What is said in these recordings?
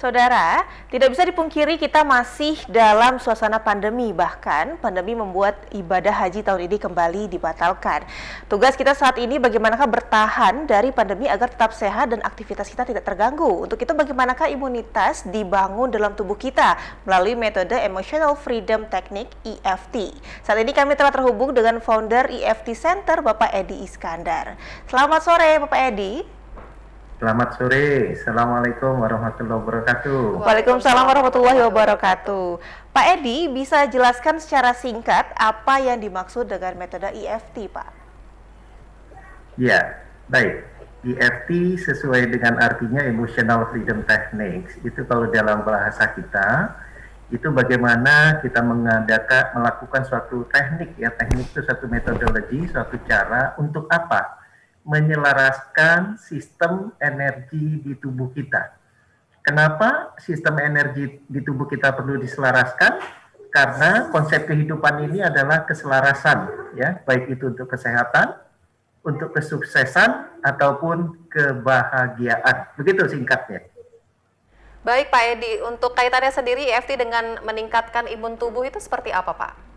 Saudara, tidak bisa dipungkiri kita masih dalam suasana pandemi, bahkan pandemi membuat ibadah haji tahun ini kembali dibatalkan. Tugas kita saat ini bagaimanakah bertahan dari pandemi agar tetap sehat dan aktivitas kita tidak terganggu. Untuk itu bagaimanakah imunitas dibangun dalam tubuh kita melalui metode Emotional Freedom Technique EFT. Saat ini kami telah terhubung dengan founder EFT Center, Bapak Edi Iskandar. Selamat sore Bapak Edi. Selamat sore, Assalamualaikum warahmatullahi wabarakatuh. Waalaikumsalam warahmatullahi wabarakatuh. Pak Edi, bisa jelaskan secara singkat apa yang dimaksud dengan metode EFT, Pak? Ya, baik. EFT sesuai dengan artinya Emotional Freedom Techniques. Itu kalau dalam bahasa kita, itu bagaimana kita melakukan suatu teknik, ya. Teknik itu suatu metodologi, suatu cara untuk apa? Menyelaraskan sistem energi di tubuh kita. Kenapa sistem energi di tubuh kita perlu diselaraskan? Karena konsep kehidupan ini adalah keselarasan, ya, baik itu untuk kesehatan, untuk kesuksesan, ataupun kebahagiaan. Begitu singkatnya. Baik Pak Edi, untuk kaitannya sendiri EFT dengan meningkatkan imun tubuh itu seperti apa Pak?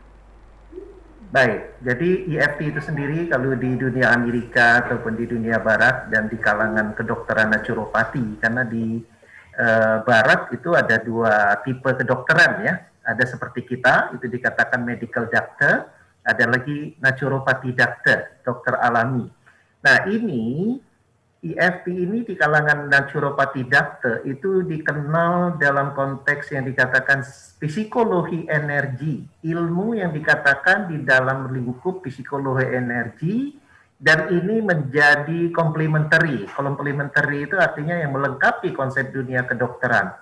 Baik, jadi EFT itu sendiri kalau di dunia Amerika ataupun di dunia Barat dan di kalangan kedokteran naturopati, karena di Barat itu ada dua tipe kedokteran, ya. Ada seperti kita, itu dikatakan medical doctor, ada lagi naturopati doctor, dokter alami. Nah ini EFT ini di kalangan naturopati doctor itu dikenal dalam konteks yang dikatakan psikologi energi, ilmu yang dikatakan di dalam lingkup psikologi energi, dan ini menjadi complementary. Complementary itu artinya yang melengkapi konsep dunia kedokteran.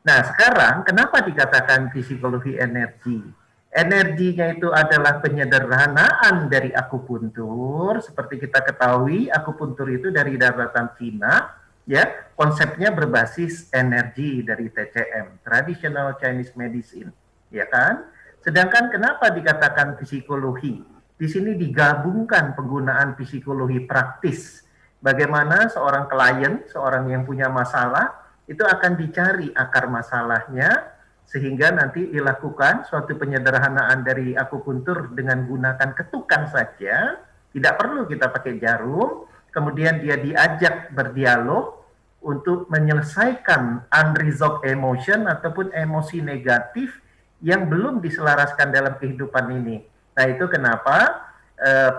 Nah sekarang kenapa dikatakan psikologi energi? Energinya itu adalah penyederhanaan dari akupuntur. Seperti kita ketahui, akupuntur itu dari daratan Cina, ya. Konsepnya berbasis energi dari TCM, Traditional Chinese Medicine, ya kan? Sedangkan kenapa dikatakan psikologi? Di sini digabungkan penggunaan psikologi praktis. Bagaimana seorang klien, seorang yang punya masalah, itu akan dicari akar masalahnya, sehingga nanti dilakukan suatu penyederhanaan dari akupuntur dengan gunakan ketukan saja, tidak perlu kita pakai jarum, kemudian dia diajak berdialog untuk menyelesaikan unresolved emotion ataupun emosi negatif yang belum diselaraskan dalam kehidupan ini. Nah itu kenapa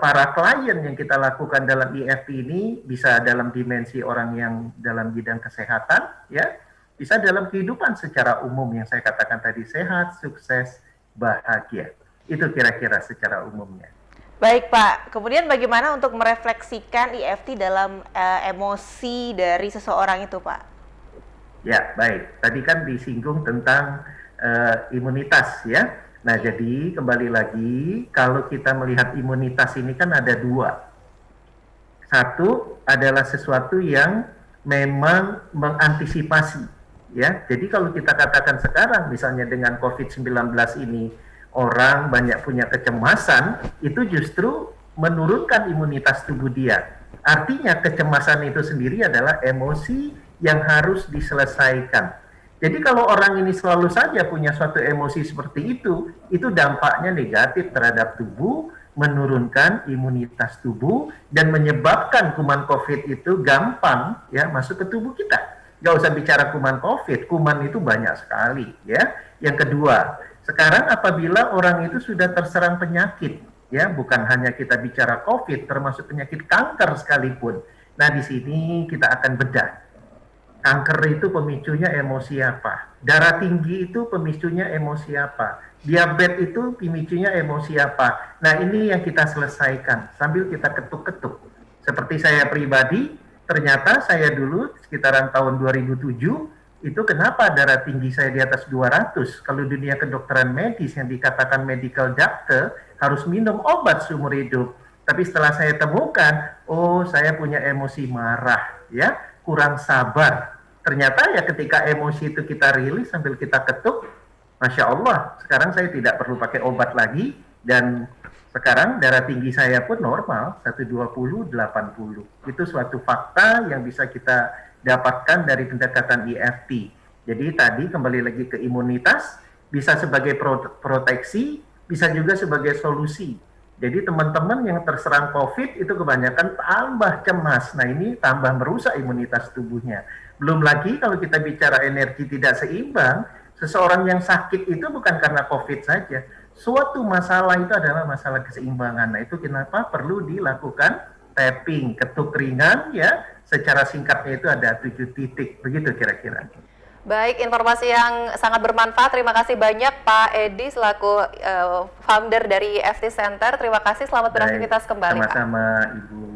para klien yang kita lakukan dalam EFT ini bisa dalam dimensi orang yang dalam bidang kesehatan, ya, bisa dalam kehidupan secara umum yang saya katakan tadi, sehat, sukses, bahagia. Itu kira-kira secara umumnya. Baik Pak, kemudian bagaimana untuk merefleksikan EFT dalam emosi dari seseorang itu Pak? Ya, baik. Tadi kan disinggung tentang imunitas, ya. Nah, jadi kembali lagi, kalau kita melihat imunitas ini kan ada dua. Satu adalah sesuatu yang memang mengantisipasi. Ya, jadi kalau kita katakan sekarang misalnya dengan COVID-19 ini orang banyak punya kecemasan, itu justru menurunkan imunitas tubuh dia. Artinya kecemasan itu sendiri adalah emosi yang harus diselesaikan. Jadi kalau orang ini selalu saja punya suatu emosi seperti itu dampaknya negatif terhadap tubuh, menurunkan imunitas tubuh dan menyebabkan kuman COVID itu gampang ya masuk ke tubuh kita. Gak usah bicara kuman COVID, kuman itu banyak sekali, ya. Yang kedua, sekarang apabila orang itu sudah terserang penyakit, ya, bukan hanya kita bicara COVID, termasuk penyakit kanker sekalipun. Nah, di sini kita akan bedah. Kanker itu pemicunya emosi apa? Darah tinggi itu pemicunya emosi apa? Diabetes itu pemicunya emosi apa? Nah, ini yang kita selesaikan sambil kita ketuk-ketuk. Seperti saya pribadi, ternyata saya dulu sekitaran tahun 2007 itu kenapa darah tinggi saya di atas 200? Kalau dunia kedokteran medis yang dikatakan medical doctor harus minum obat seumur hidup. Tapi setelah saya temukan, oh saya punya emosi marah, ya, kurang sabar. Ternyata ya ketika emosi itu kita rilis sambil kita ketuk, Masya Allah, sekarang saya tidak perlu pakai obat lagi dan sekarang darah tinggi saya pun normal, 120/80. Itu suatu fakta yang bisa kita dapatkan dari pendekatan EFT. Jadi tadi kembali lagi ke imunitas, bisa sebagai proteksi, bisa juga sebagai solusi. Jadi teman-teman yang terserang COVID itu kebanyakan tambah cemas. Nah ini tambah merusak imunitas tubuhnya. Belum lagi kalau kita bicara energi tidak seimbang, seseorang yang sakit itu bukan karena COVID saja. Suatu masalah itu adalah masalah keseimbangan. Nah itu kenapa perlu dilakukan tapping, ketuk ringan ya. Secara singkatnya itu ada 7 titik, begitu kira-kira. Baik, informasi yang sangat bermanfaat. Terima kasih banyak Pak Edi selaku founder dari EFT Center. Terima kasih, selamat beraktivitas kembali Pak. Sama-sama Ibu.